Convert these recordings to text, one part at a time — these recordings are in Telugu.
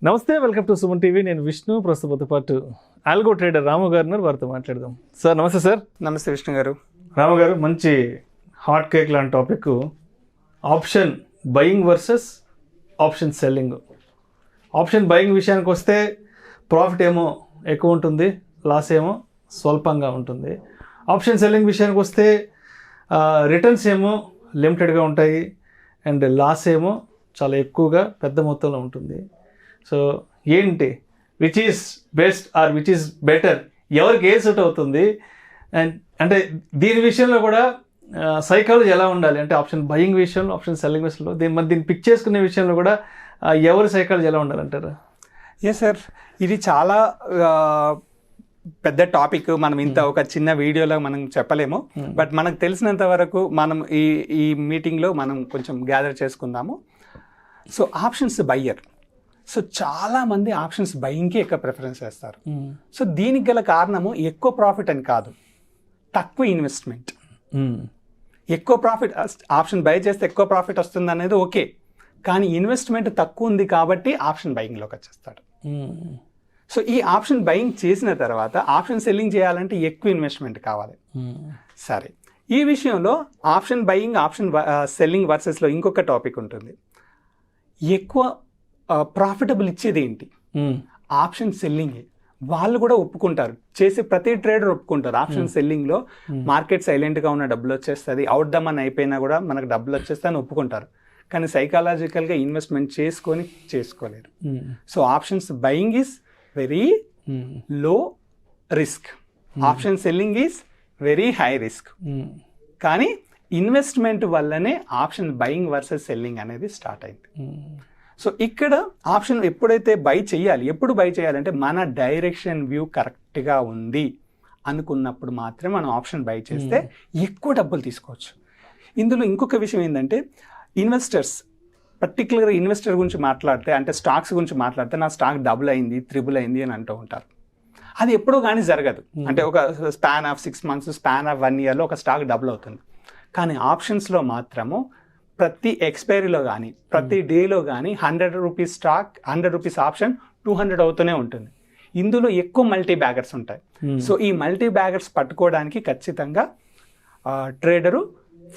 నమస్తే, వెల్కమ్ టు సుమన్ టీవీ. నేను విష్ణు. ప్రస్తుతంతో పాటు ఆల్గో ట్రేడర్ రాము గారు ఉన్నారు, వారితో మాట్లాడదాం. సార్ నమస్తే. సార్ నమస్తే విష్ణు గారు. రాము గారు, మంచి హాట్ కేక్ లాంటి topic, option buying versus option selling. Option buying విషయానికి వస్తే ప్రాఫిట్ ఏమో ఎక్కువ ఉంటుంది, లాస్ ఏమో స్వల్పంగా ఉంటుంది. ఆప్షన్ సెల్లింగ్ విషయానికి వస్తే రిటర్న్స్ ఏమో లిమిటెడ్గా ఉంటాయి అండ్ లాస్ ఏమో చాలా ఎక్కువగా పెద్ద మొత్తంలో ఉంటుంది. సో ఏంటి, which is best or which is better, ఎవరికి ఏ సూట్ అవుతుంది? అండ్ అంటే దీని విషయంలో కూడా సైకాలజీ ఎలా ఉండాలి అంటే ఆప్షన్ బయింగ్ విషయంలో, ఆప్షన్ సెల్లింగ్ విషయంలో, దీన్ని పిక్ చేసుకునే విషయంలో కూడా ఎవరి సైకాలజీ ఎలా ఉండాలంటారు? సార్, ఇది చాలా పెద్ద టాపిక్. మనం ఇంత ఒక చిన్న వీడియోలో మనం చెప్పలేము. బట్ మనకు తెలిసినంత వరకు మనం ఈ మీటింగ్లో మనం కొంచెం గ్యాదర్ చేసుకుందాము. సో ఆప్షన్స్ బయ్యర్, సో చాలామంది ఆప్షన్స్ బయింగ్కి ఎక్కువ ప్రిఫరెన్స్ చేస్తారు. సో దీనికి గల కారణము ఎక్కువ ప్రాఫిట్ అని కాదు, తక్కువ ఇన్వెస్ట్మెంట్. ఎక్కువ ప్రాఫిట్, ఆప్షన్ బై చేస్తే ఎక్కువ ప్రాఫిట్ వస్తుంది అనేది ఓకే, కానీ ఇన్వెస్ట్మెంట్ తక్కువ ఉంది కాబట్టి ఆప్షన్ బయింగ్లోకి వచ్చేస్తాడు. సో ఈ ఆప్షన్ బయింగ్ చేసిన తర్వాత ఆప్షన్ సెల్లింగ్ చేయాలంటే ఎక్కువ ఇన్వెస్ట్మెంట్ కావాలి. సరే, ఈ విషయంలో ఆప్షన్ బయింగ్, ఆప్షన్ సెల్లింగ్ వర్సెస్లో ఇంకొక టాపిక్ ఉంటుంది. ఎక్కువ ప్రాఫిటబుల్ ఇచ్చేది ఏంటి? Option selling. వాళ్ళు కూడా ఒప్పుకుంటారు, చేసే ప్రతి ట్రేడర్ ఒప్పుకుంటారు. ఆప్షన్ సెల్లింగ్లో మార్కెట్ సైలెంట్గా ఉన్న డబ్బులు వచ్చేస్తుంది, అవుట్ ద మనీ అయిపోయినా కూడా మనకు డబ్బులు వచ్చేస్తాయని ఒప్పుకుంటారు. కానీ సైకాలజికల్గా ఇన్వెస్ట్మెంట్ చేసుకోలేరు. So options buying is very low risk, option selling is very high risk. కానీ ఇన్వెస్ట్మెంట్ వల్లనే ఆప్షన్ బయింగ్ వర్సెస్ సెల్లింగ్ అనేది స్టార్ట్ అయింది. సో ఇక్కడ ఆప్షన్ ఎప్పుడైతే ఎప్పుడు బై చేయాలంటే మన డైరెక్షన్ వ్యూ కరెక్ట్గా ఉంది అనుకున్నప్పుడు మాత్రమే మనం ఆప్షన్ బై చేస్తే ఎక్కువ డబ్బులు తీసుకోవచ్చు. ఇందులో ఇంకొక విషయం ఏంటంటే, ఇన్వెస్టర్స్, పర్టికులర్గా ఇన్వెస్టర్ గురించి మాట్లాడితే, అంటే స్టాక్స్ గురించి మాట్లాడితే, నా స్టాక్ డబుల్ అయింది, త్రిబుల్ అయింది అని అంటూ ఉంటారు. అది ఎప్పుడో కానీ జరగదు. అంటే ఒక span of 6 months, span of 1 yearలో ఒక స్టాక్ డబుల్ అవుతుంది. కానీ ఆప్షన్స్లో మాత్రము ప్రతి ఎక్స్పైరీలో కానీ ప్రతి డేలో కానీ 100 రూపీస్ స్టాక్, 100 రూపీస్ ఆప్షన్ 200 అవుతూనే ఉంటుంది. ఇందులో ఎక్కువ మల్టీ బ్యాగర్స్ ఉంటాయి. సో ఈ మల్టీ బ్యాగర్స్ పట్టుకోవడానికి ఖచ్చితంగా ట్రేడరు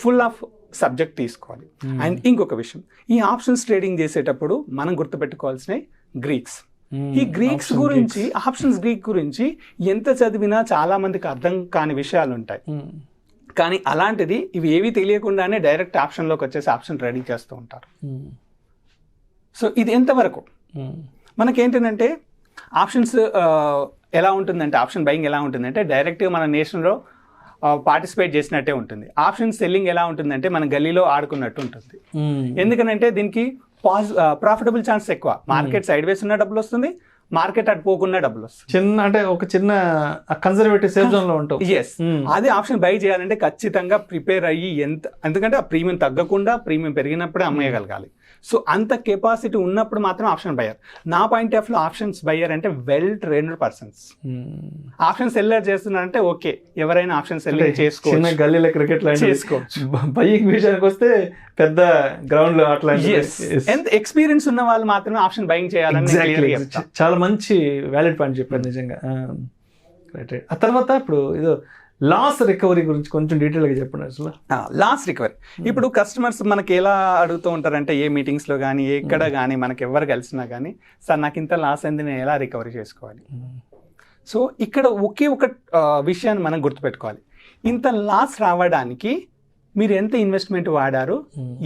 ఫుల్ ఆఫ్ సబ్జెక్ట్ తీసుకోవాలి. అండ్ ఇంకొక విషయం, ఈ ఆప్షన్స్ ట్రేడింగ్ చేసేటప్పుడు మనం గుర్తుపెట్టుకోవాల్సినవి గ్రీక్స్. ఈ గ్రీక్స్ గురించి, ఆప్షన్స్ గ్రీక్ గురించి ఎంత చదివినా చాలా మందికి అర్థం కాని విషయాలు ఉంటాయి. కానీ అలాంటిది ఇవి ఏవి తెలియకుండానే డైరెక్ట్ ఆప్షన్లోకి వచ్చేసి ఆప్షన్ ట్రేడింగ్ చేస్తూ ఉంటారు. సో ఇది ఎంతవరకు మనకేంటంటే, ఆప్షన్స్ ఎలా ఉంటుందంటే, ఆప్షన్ బయింగ్ ఎలా ఉంటుందంటే డైరెక్ట్గా మన నేషన్లో పార్టిసిపేట్ చేసినట్టే ఉంటుంది. ఆప్షన్ సెల్లింగ్ ఎలా ఉంటుందంటే మన గల్లీలో ఆడుకున్నట్టు ఉంటుంది. ఎందుకనంటే దీనికి ప్రాఫిటబుల్ ఛాన్స్ ఎక్కువ. మార్కెట్ సైడ్ వేస్ ఉన్న డబ్బులు వస్తుంది, మార్కెట్ అటు పోకుండా డబ్బులు వస్తుంది. అంటే ఒక చిన్న కన్సర్వేటివ్ సేఫ్ జోన్ లో ఉంటాం. అదే ఆప్షన్ బై చేయాలంటే ఖచ్చితంగా ప్రిపేర్ అయ్యి ఎందుకంటే ఆ ప్రీమియం తగ్గకుండా, ప్రీమియం పెరిగినప్పుడే అమ్మేయగలగాలి. సో అంత కెపాసిటీ ఉన్నప్పుడు మాత్రం ఆప్షన్ బయ్యర్. నా point of view options buyer అంటే well trained persons. Option seller చేస్తున్నారంటే ఓకే, ఎవరైనా ఆప్షన్ సెల్లింగ్ చేసుకోవచ్చు, గల్లీలో క్రికెట్ చేసుకోవచ్చు. బయింగ్ విషయానికి వస్తే పెద్ద గ్రౌండ్ లో అట్లా ఎంత ఎక్స్పీరియన్స్ ఉన్న వాళ్ళు మాత్రమే ఆప్షన్ బయింగ్ చేయాలని. చాలా మంచి వ్యాలిడ్ పాయింట్ చెప్పారు నిజంగా. ఆ తర్వాత ఇప్పుడు ఇదో లాస్ రికవరీ గురించి కొంచెం డీటెయిల్గా చెప్పండి. అసలు లాస్ రికవరీ ఇప్పుడు కస్టమర్స్ మనకి ఎలా అడుగుతూ ఉంటారంటే, ఏ మీటింగ్స్లో కానీ ఎక్కడ కానీ మనకి ఎవరు కలిసినా కానీ, సార్ నాకు ఇంత లాస్ అయింది, నేను ఎలా రికవరీ చేసుకోవాలి? సో ఇక్కడ ఒకే ఒక విషయాన్ని మనం గుర్తుపెట్టుకోవాలి. ఇంత లాస్ రావడానికి మీరు ఎంత ఇన్వెస్ట్మెంట్ వాడారు,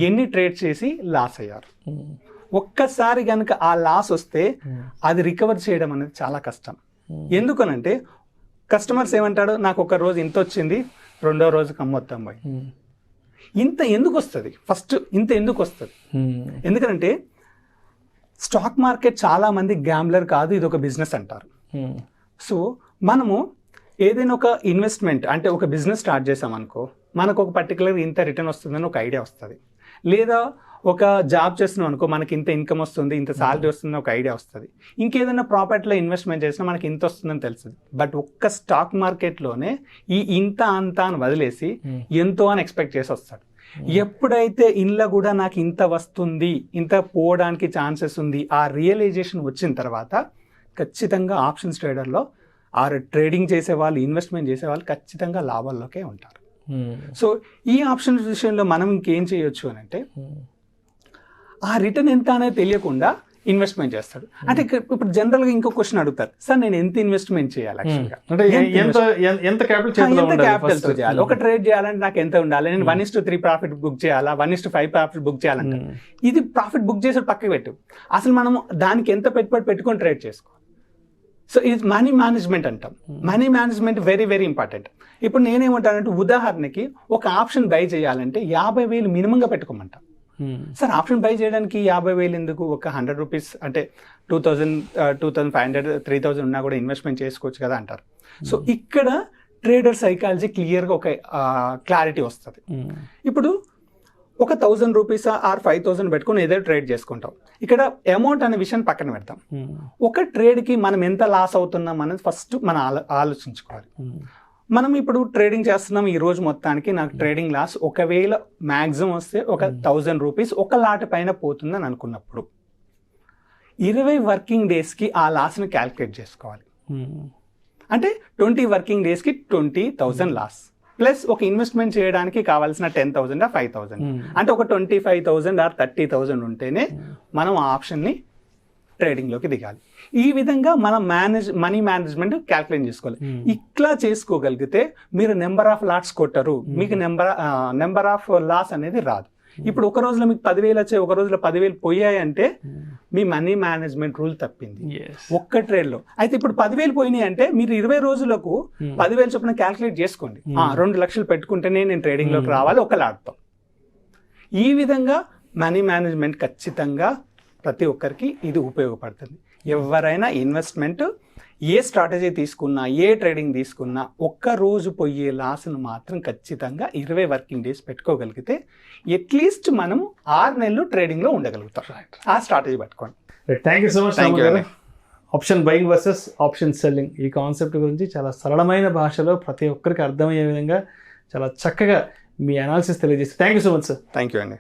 ఎన్ని ట్రేడ్ చేసి లాస్ అయ్యారు. ఒక్కసారి కనుక ఆ లాస్ వస్తే అది రికవర్ చేయడం అనేది చాలా కష్టం. ఎందుకనంటే కస్టమర్స్ ఏమంటాడు, నాకు ఒక రోజు ఇంత వచ్చింది, రెండో రోజుకి అమ్మొద్దాం పోయి. ఇంత ఎందుకు వస్తుంది? ఫస్ట్ ఇంత ఎందుకు వస్తుంది? ఎందుకంటే స్టాక్ మార్కెట్ చాలా మంది గ్యాంబ్లర్ కాదు, ఇది ఒక బిజినెస్ అంటారు. సో మనము ఏదైనా ఒక ఇన్వెస్ట్మెంట్ అంటే ఒక బిజినెస్ స్టార్ట్ చేసామనుకో, మనకు ఒక పర్టికులర్ ఇంత రిటర్న్ వస్తుందని ఒక ఐడియా వస్తుంది. లేదా ఒక జాబ్ చేస్తున్నాం అనుకో, మనకి ఇంత ఇన్కమ్ వస్తుంది, ఇంత సాలరీ వస్తుందని ఒక ఐడియా వస్తుంది. ఇంకేదైనా ప్రాపర్టీలో ఇన్వెస్ట్మెంట్ చేసినా మనకి ఇంత వస్తుందని తెలుస్తుంది. బట్ ఒక్క స్టాక్ మార్కెట్లోనే ఈ ఇంత అంత అని వదిలేసి ఎంతో అని ఎక్స్పెక్ట్ చేసి వస్తాడు. ఎప్పుడైతే ఇంట్లో కూడా నాకు ఇంత వస్తుంది, ఇంత పోవడానికి ఛాన్సెస్ ఉంది, ఆ రియలైజేషన్ వచ్చిన తర్వాత ఖచ్చితంగా ఆప్షన్స్ ట్రేడర్లో ట్రేడింగ్ చేసేవాళ్ళు, ఇన్వెస్ట్మెంట్ చేసేవాళ్ళు ఖచ్చితంగా లాభాల్లోకే ఉంటారు. సో ఈ ఆప్షన్స్ విషయంలో మనం ఇంకేం చేయొచ్చు అని అంటే, ఆ రిటర్న్ ఎంత అనేది తెలియకుండా ఇన్వెస్ట్మెంట్ చేస్తాడు. అంటే ఇప్పుడు జనరల్గా ఇంకో క్వశ్చన్ అడుగుతారు, సార్ నేను ఎంత ఇన్వెస్ట్మెంట్ చేయాలి యాక్చువల్గా, ఎంత క్యాపిటల్తో చేయాలి, ఒక ట్రేడ్ చేయాలంటే నాకు ఎంత ఉండాలి, నేను 1:3 ప్రాఫిట్ బుక్ చేయాలా, 1:5 ప్రాఫిట్ బుక్ చేయాలంటే ఇది ప్రాఫిట్ బుక్ చేసి పక్కకి పెట్టు, అసలు మనం దానికి ఎంత పెట్టుబడి పెట్టుకొని ట్రేడ్ చేసుకోవాలి. సో ఇది మనీ మేనేజ్మెంట్ అంటాం. Money management very very important. ఇప్పుడు నేనేమంటానంటే, ఉదాహరణకి ఒక ఆప్షన్ బై చేయాలంటే 50,000 మినిమంగా పెట్టుకోమంటాం. సార్ ఆప్షన్ బై చేయడానికి 50,000 ఎందుకు, ఒక 100 రూపీస్ అంటే 2,000, 2,500, 3,000 ఉన్నా కూడా ఇన్వెస్ట్మెంట్ చేసుకోవచ్చు కదా అంటారు. సో ఇక్కడ ట్రేడర్ సైకాలజీ క్లియర్గా ఒక క్లారిటీ వస్తుంది. ఇప్పుడు ఒక 1,000 రూపీస్ ఆర్ 5,000 పెట్టుకుని ఏదో ట్రేడ్ చేసుకుంటాం. ఇక్కడ అమౌంట్ అనే విషయం పక్కన పెడతాం. ఒక ట్రేడ్కి మనం ఎంత లాస్ అవుతున్నాం అనేది ఫస్ట్ మనం ఆలోచించుకోవాలి. మనం ఇప్పుడు ట్రేడింగ్ చేస్తున్నాం, ఈ రోజు మొత్తానికి నాకు ట్రేడింగ్ లాస్ ఒకవేళ మ్యాక్సిమం వస్తే ఒక 1,000 రూపీస్ ఒక లాట్ పైన పోతుందని అనుకున్నప్పుడు 20 వర్కింగ్ డేస్కి ఆ లాస్ని క్యాల్కులేట్ చేసుకోవాలి. అంటే 20 వర్కింగ్ డేస్కి 20,000 లాస్ ప్లస్ ఒక ఇన్వెస్ట్మెంట్ చేయడానికి కావాల్సిన 10,000 ఆ 5,000, అంటే ఒక 25,000 ఆర్ 30,000 ఉంటేనే మనం ఆ ఆప్షన్ని ట్రేడింగ్లోకి దిగాలి. ఈ విధంగా మనం మనీ మేనేజ్మెంట్ క్యాల్కులేట్ చేసుకోవాలి. ఇట్లా చేసుకోగలిగితే మీరు నెంబర్ ఆఫ్ లాట్స్ కొట్టరు, మీకు నెంబర్ ఆఫ్ లాస్ అనేది రాదు. ఇప్పుడు ఒక రోజులో మీకు 10,000 వచ్చాయి, ఒక రోజులో 10,000 పోయాయి అంటే మీ మనీ మేనేజ్మెంట్ రూల్ తప్పింది ఒక్క ట్రేడ్లో. అయితే ఇప్పుడు 10,000 పోయినాయి అంటే మీరు 20 రోజులకు 10,000 చొప్పున క్యాల్కులేట్ చేసుకోండి. 2 లక్షలు పెట్టుకుంటేనే నేను ట్రేడింగ్లోకి రావాలి ఒక లాట్తో. ఈ విధంగా మనీ మేనేజ్మెంట్ ఖచ్చితంగా ప్రతి ఒక్కరికి ఇది ఉపయోగపడుతుంది. ఎవరైనా ఇన్వెస్ట్మెంట్ ఏ స్ట్రాటజీ తీసుకున్నా, ఏ ట్రేడింగ్ తీసుకున్నా ఒక్క రోజు పోయే లాస్ను మాత్రం ఖచ్చితంగా 20 వర్కింగ్ డేస్ పెట్టుకోగలిగితే అట్లీస్ట్ మనం 6 నెలలు ట్రేడింగ్లో ఉండగలుగుతాం. ఆ స్ట్రాటజీ పట్టుకోండి. Thank you so much. Option buying versus option selling ఈ కాన్సెప్ట్ గురించి చాలా సరళమైన భాషలో ప్రతి ఒక్కరికి అర్థమయ్యే విధంగా చాలా చక్కగా మీ అనాలిసిస్ తెలియజేస్తే thank you so much sir. Thank you అండి.